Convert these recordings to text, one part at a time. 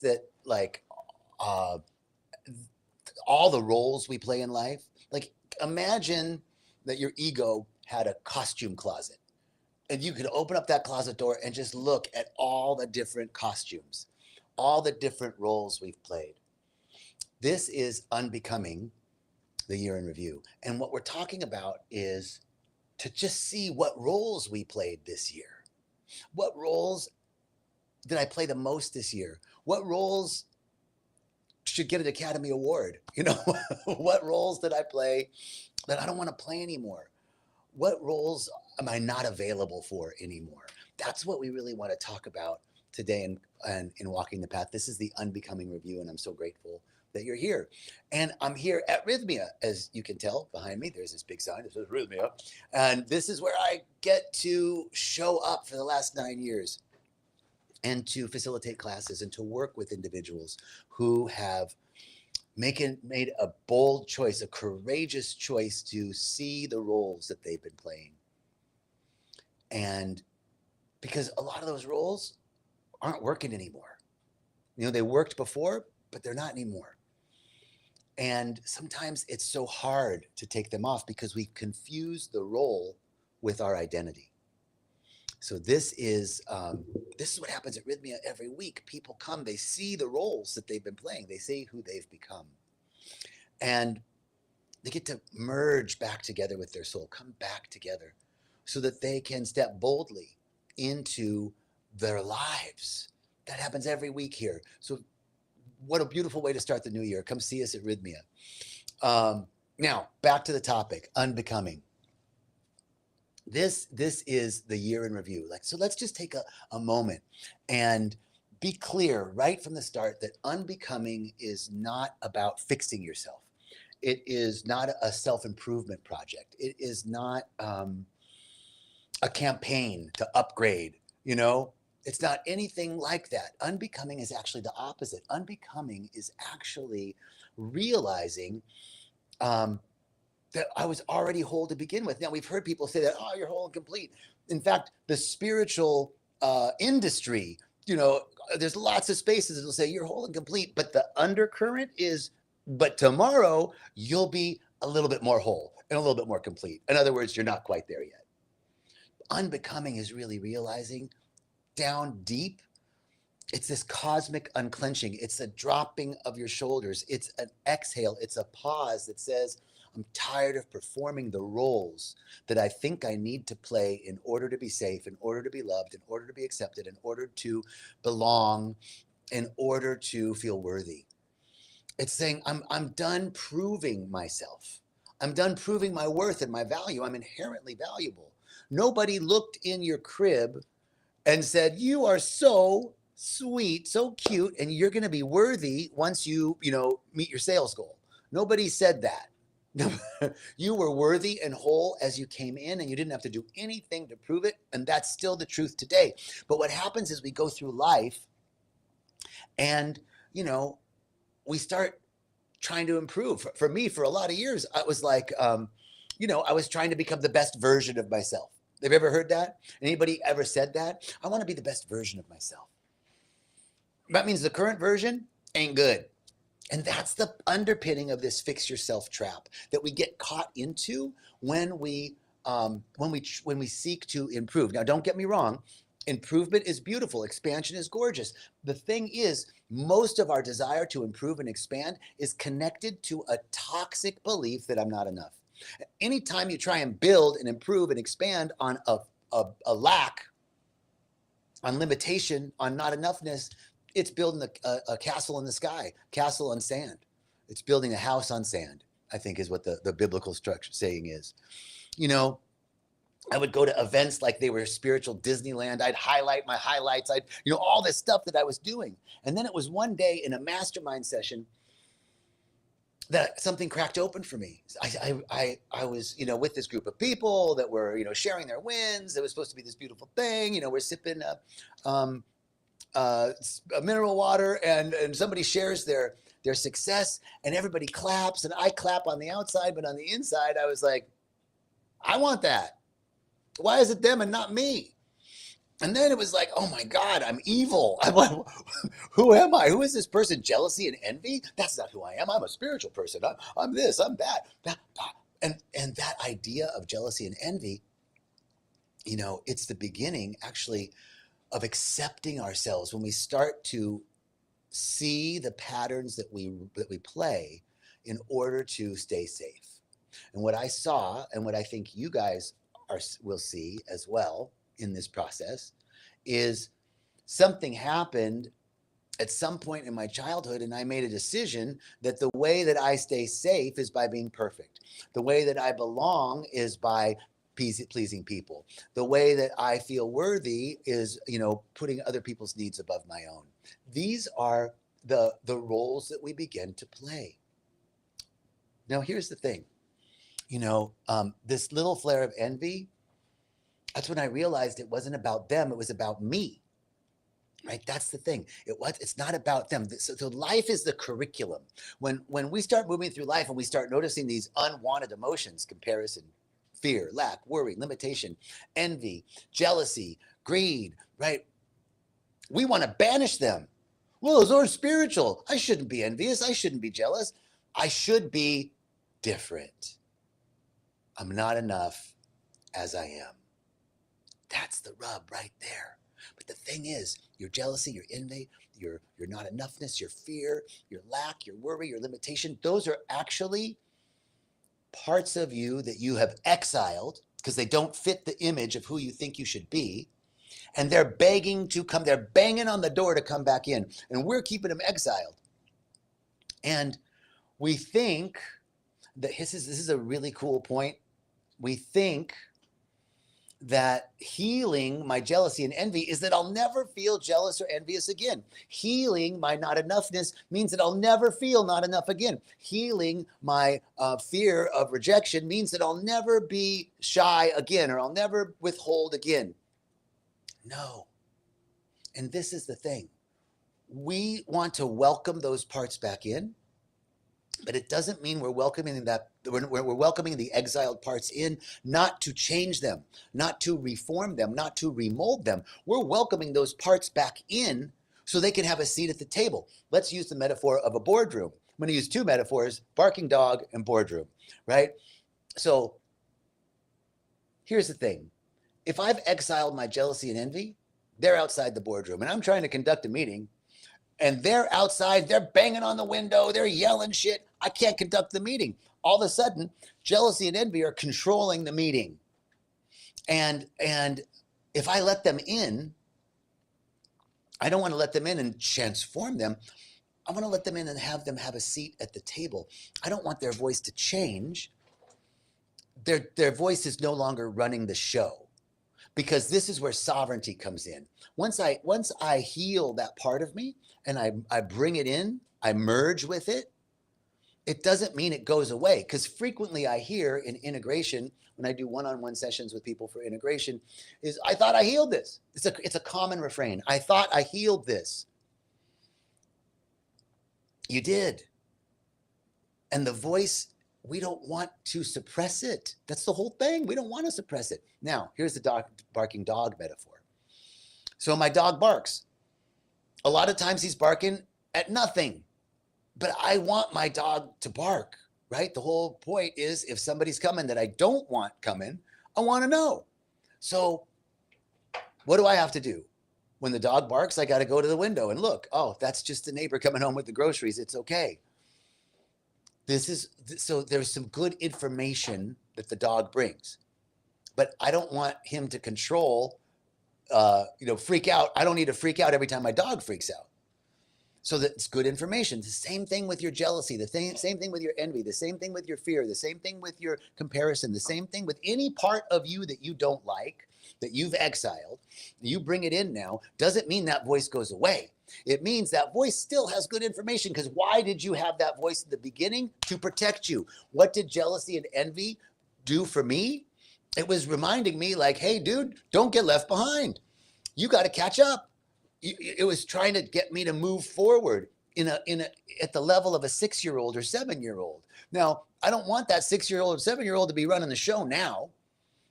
that like uh, all the roles we play in life. Like imagine that your ego had a costume closet and you could open up that closet door and just look at all the different costumes, all the different roles we've played. This is unbecoming the year in review. And what we're talking about is to just see what roles we played this year. What roles did I play the most this year? What roles should get an Academy Award? You know, what roles did I play that I don't want to play anymore? What roles am I not available for anymore? That's what we really want to talk about today in Walking the Path. This is the Unbecoming Review, and I'm so grateful that you're here. And I'm here at Rythmia, as you can tell behind me. There's this big sign that says Rythmia. And this is where I get to show up for the last 9 years and to facilitate classes and to work with individuals who have made a bold choice, a courageous choice to see the roles that they've been playing. And because a lot of those roles aren't working anymore. You know, they worked before, but they're not anymore. And sometimes it's so hard to take them off because we confuse the role with our identity. So this is what happens at Rythmia every week. People come, they see the roles that they've been playing, they see who they've become, and they get to merge back together with their soul, come back together, so that they can step boldly into their lives. That happens every week here. So what a beautiful way to start the new year. Come see us at Rythmia. Now, back to the topic, unbecoming. This is the year in review. So let's just take a moment and be clear right from the start that unbecoming is not about fixing yourself. It is not a self-improvement project. It is not a campaign to upgrade, you know? It's not anything like that. Unbecoming is actually the opposite. Unbecoming is actually realizing that I was already whole to begin with. Now, we've heard people say that, oh, you're whole and complete. In fact, the spiritual industry, you know, there's lots of spaces that will say you're whole and complete, but the undercurrent is, but tomorrow you'll be a little bit more whole and a little bit more complete. In other words, you're not quite there yet. Unbecoming is really realizing down deep, it's this cosmic unclenching. It's a dropping of your shoulders. It's an exhale. It's a pause that says, I'm tired of performing the roles that I think I need to play in order to be safe, in order to be loved, in order to be accepted, in order to belong, in order to feel worthy. It's saying, I'm done proving myself. I'm done proving my worth and my value. I'm inherently valuable. Nobody looked in your crib and said, you are so sweet, so cute, and you're going to be worthy once you meet your sales goal. Nobody said that. You were worthy and whole as you came in, and you didn't have to do anything to prove it, and that's still the truth today. But what happens is we go through life and, we start trying to improve. For me, for a lot of years, I was like, I was trying to become the best version of myself. Have you ever heard that? Anybody ever said that? I want to be the best version of myself. That means the current version ain't good. And that's the underpinning of this fix yourself trap that we get caught into when we seek to improve. Now, don't get me wrong. Improvement is beautiful. Expansion is gorgeous. The thing is, most of our desire to improve and expand is connected to a toxic belief that I'm not enough. Anytime you try and build and improve and expand on a lack, on limitation, on not enoughness, it's building a castle in the sky, castle on sand. It's building a house on sand, I think is what the biblical structure saying is. I would go to events like they were spiritual Disneyland. I'd highlight my highlights. All this stuff that I was doing. And then it was one day in a mastermind session that something cracked open for me. I was, with this group of people that were, sharing their wins. It was supposed to be this beautiful thing. We're sipping mineral water and somebody shares their success and everybody claps and I clap on the outside, but on the inside, I was like, I want that. Why is it them and not me? And then it was like, oh my God, I'm evil. I'm like, who am I? Who is this person? Jealousy and envy? That's not who I am. I'm a spiritual person. I'm this, I'm that. And that idea of jealousy and envy, it's the beginning actually of accepting ourselves when we start to see the patterns that we play in order to stay safe. And what I saw, and what I think you guys will see as well in this process, is something happened at some point in my childhood, and I made a decision that the way that I stay safe is by being perfect. The way that I belong is by pleasing people. The way that I feel worthy is, putting other people's needs above my own. These are the roles that we begin to play. Now, here's the thing. This little flare of envy, that's when I realized it wasn't about them, it was about me. Right? That's the thing. It's not about them. So life is the curriculum. When we start moving through life and we start noticing these unwanted emotions, comparison, fear, lack, worry, limitation, envy, jealousy, greed, right? We want to banish them. Well, those aren't spiritual. I shouldn't be envious. I shouldn't be jealous. I should be different. I'm not enough as I am. That's the rub right there. But the thing is, your jealousy, your envy, your not enoughness, your fear, your lack, your worry, your limitation, those are actually parts of you that you have exiled because they don't fit the image of who you think you should be. And they're begging to come, they're banging on the door to come back in. And we're keeping them exiled. And we think that this is a really cool point. We think that healing my jealousy and envy is that I'll never feel jealous or envious again. Healing my not enoughness means that I'll never feel not enough again. Healing my fear of rejection means that I'll never be shy again, or I'll never withhold again. No. And this is the thing. We want to welcome those parts back in, but it doesn't mean we're welcoming we're welcoming the exiled parts in, not to change them, not to reform them, not to remold them. We're welcoming those parts back in so they can have a seat at the table. Let's use the metaphor of a boardroom. I'm going to use two metaphors: barking dog and boardroom, right? So here's the thing. If I've exiled my jealousy and envy, they're outside the boardroom, and I'm trying to conduct a meeting, and they're outside, they're banging on the window, they're yelling shit. I can't conduct the meeting. All of a sudden, jealousy and envy are controlling the meeting. And if I let them in, I don't want to let them in and transform them. I want to let them in and have them have a seat at the table. I don't want their voice to change. Their voice is no longer running the show, because this is where sovereignty comes in. Once I heal that part of me and I bring it in, I merge with it, it doesn't mean it goes away. Because frequently I hear in integration, when I do one-on-one sessions with people for integration, is, I thought I healed this. It's a common refrain. I thought I healed this. You did. And the voice, we don't want to suppress it. That's the whole thing. We don't want to suppress it. Now, here's the barking dog metaphor. So my dog barks. A lot of times he's barking at nothing, but I want my dog to bark, right? The whole point is, if somebody's coming that I don't want coming, I want to know. So what do I have to do? When the dog barks, I got to go to the window and look. Oh, that's just the neighbor coming home with the groceries. It's okay. So there's some good information that the dog brings, but I don't want him to control, freak out. I don't need to freak out every time my dog freaks out. So that's good information. The same thing with your jealousy, the same thing with your envy, the same thing with your fear, the same thing with your comparison, the same thing with any part of you that you don't like, that you've exiled. You bring it in now, doesn't mean that voice goes away. It means that voice still has good information, because why did you have that voice in the beginning? To protect you. What did jealousy and envy do for me? It was reminding me, like, hey, dude, don't get left behind. You got to catch up. It was trying to get me to move forward at the level of a 6-year-old or 7-year-old. Now, I don't want that 6-year-old or 7-year-old to be running the show now,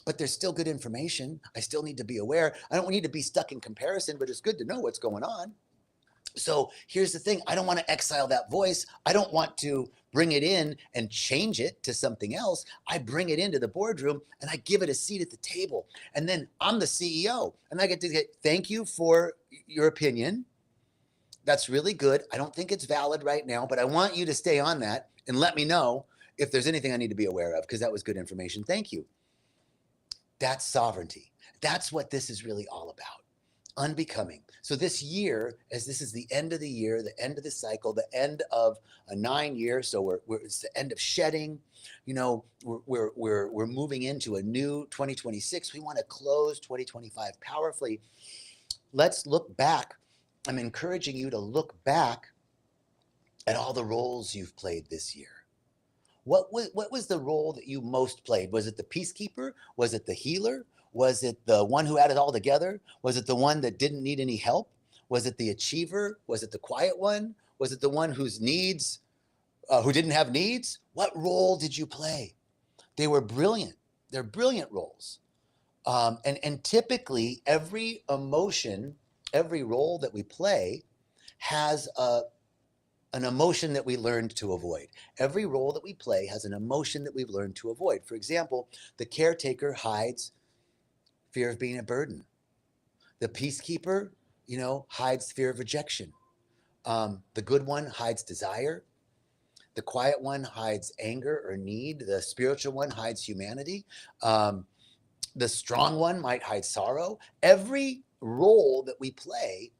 but there's still good information. I still need to be aware. I don't need to be stuck in comparison, but it's good to know what's going on. So here's the thing. I don't want to exile that voice. I don't want to bring it in and change it to something else. I bring it into the boardroom and I give it a seat at the table. And then I'm the CEO and I get to get, thank you for your opinion. That's really good. I don't think it's valid right now, but I want you to stay on that and let me know if there's anything I need to be aware of, because that was good information. Thank you. That's sovereignty. That's what this is really all about. Unbecoming. So this year, as this is the end of the year, the end of the cycle, the end of a 9 year, so it's the end of shedding. You know, we're moving into a new 2026. We want to close 2025 powerfully. Let's look back. I'm encouraging you to look back at all the roles you've played this year. What was the role that you most played? Was it the peacekeeper? Was it the healer? Was it the one who had it all together? Was it the one that didn't need any help? Was it the achiever? Was it the quiet one? Was it the one whose needs, who didn't have needs? What role did you play? They were brilliant. They're brilliant roles. And typically every emotion, every role that we play has an emotion that we learned to avoid. Every role that we play has an emotion that we've learned to avoid. For example, the caretaker hides fear of being a burden. The peacekeeper, hides fear of rejection. The good one hides desire. The quiet one hides anger or need. The spiritual one hides humanity. The strong one might hide sorrow. Every role that we play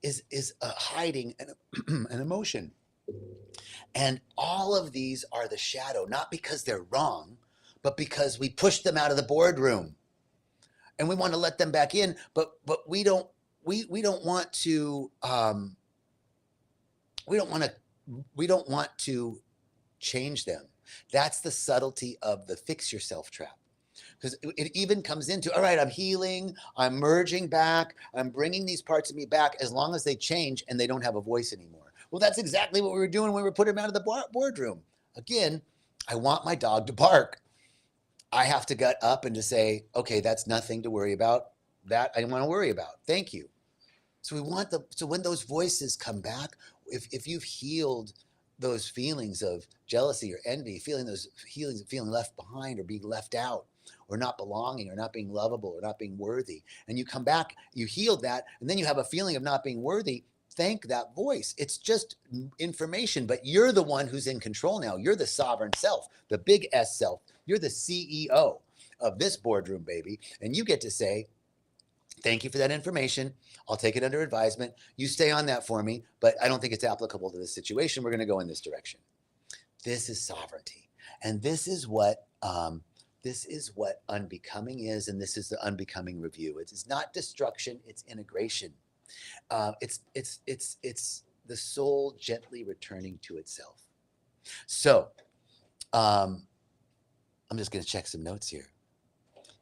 is hiding an emotion. And all of these are the shadow, not because they're wrong, but because we push them out of the boardroom. And we want to let them back in, but we don't want to change them. That's the subtlety of the fix yourself trap. Because it even comes into, all right, I'm healing, I'm merging back, I'm bringing these parts of me back, as long as they change and they don't have a voice anymore. Well, that's exactly what we were doing when we were putting them out of the boardroom. Again, I want my dog to bark. I have to get up and to say, okay, that's nothing to worry about. That I don't want to worry about. Thank you. So when those voices come back, if you've healed those feelings of jealousy or envy, feeling those feelings of feeling left behind or being left out or not belonging or not being lovable or not being worthy, and you come back, you healed that, and then you have a feeling of not being worthy, thank that voice. It's just information, but you're the one who's in control now. You're the sovereign self, the big S self. You're the CEO of this boardroom, baby. And you get to say, thank you for that information. I'll take it under advisement. You stay on that for me, but I don't think it's applicable to this situation. We're going to go in this direction. This is sovereignty. And this is what unbecoming is, and this is the unbecoming review. It is not destruction, it's integration. It's the soul gently returning to itself. So, I'm just going to check some notes here.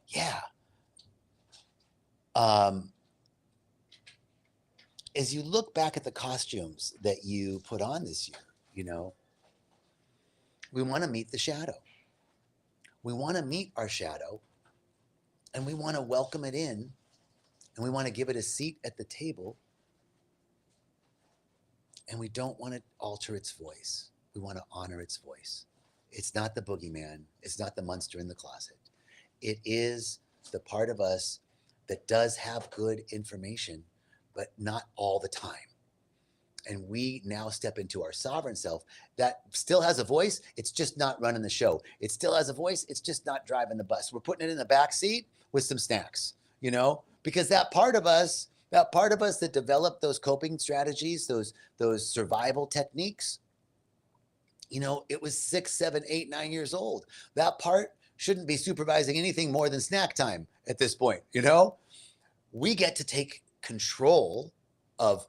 Yeah. As you look back at the costumes that you put on this year, we want to meet the shadow. We want to meet our shadow, and we want to welcome it in, and we want to give it a seat at the table, and we don't want to alter its voice. We want to honor its voice. It's not the boogeyman. It's not the monster in the closet. It is the part of us that does have good information, but not all the time. And we now step into our sovereign self that still has a voice. It's just not running the show. It still has a voice. It's just not driving the bus. We're putting it in the back seat with some snacks, because that part of us that developed those coping strategies, those survival techniques, it was 6, 7, 8, 9 years old. That part shouldn't be supervising anything more than snack time at this point. We get to take control of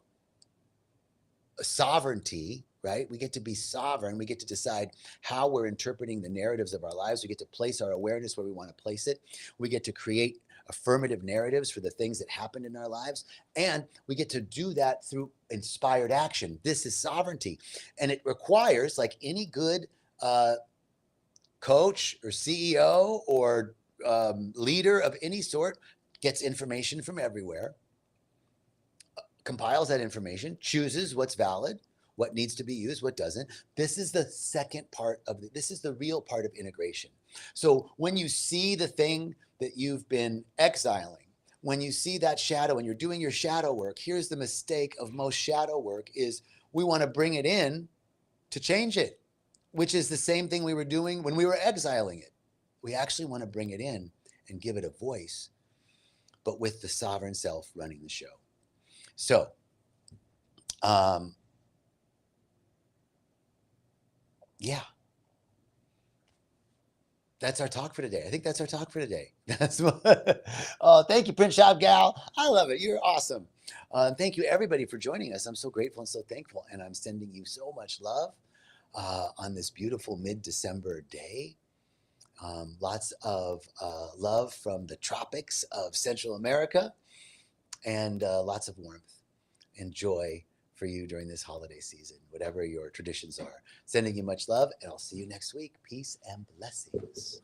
sovereignty, right? We get to be sovereign. We get to decide how we're interpreting the narratives of our lives. We get to place our awareness where we want to place it. We get to create affirmative narratives for the things that happened in our lives. And we get to do that through inspired action. This is sovereignty. And it requires, like any good coach or CEO or leader of any sort gets information from everywhere, compiles that information, chooses what's valid, what needs to be used, what doesn't. This is the second part of this is the real part of integration. So when you see the thing that you've been exiling, when you see that shadow and you're doing your shadow work, here's the mistake of most shadow work is we want to bring it in to change it, which is the same thing we were doing when we were exiling it. We actually want to bring it in and give it a voice, but with the sovereign self running the show. So, yeah, that's our talk for today. I think that's our talk for today. That's what, oh, thank you, Prince Shop Gal. I love it. You're awesome. Thank you, everybody, for joining us. I'm so grateful and so thankful, and I'm sending you so much love on this beautiful mid-December day. Lots of love from the tropics of Central America, and lots of warmth and joy for you during this holiday season, whatever your traditions are. Sending you much love, and I'll see you next week. Peace and blessings.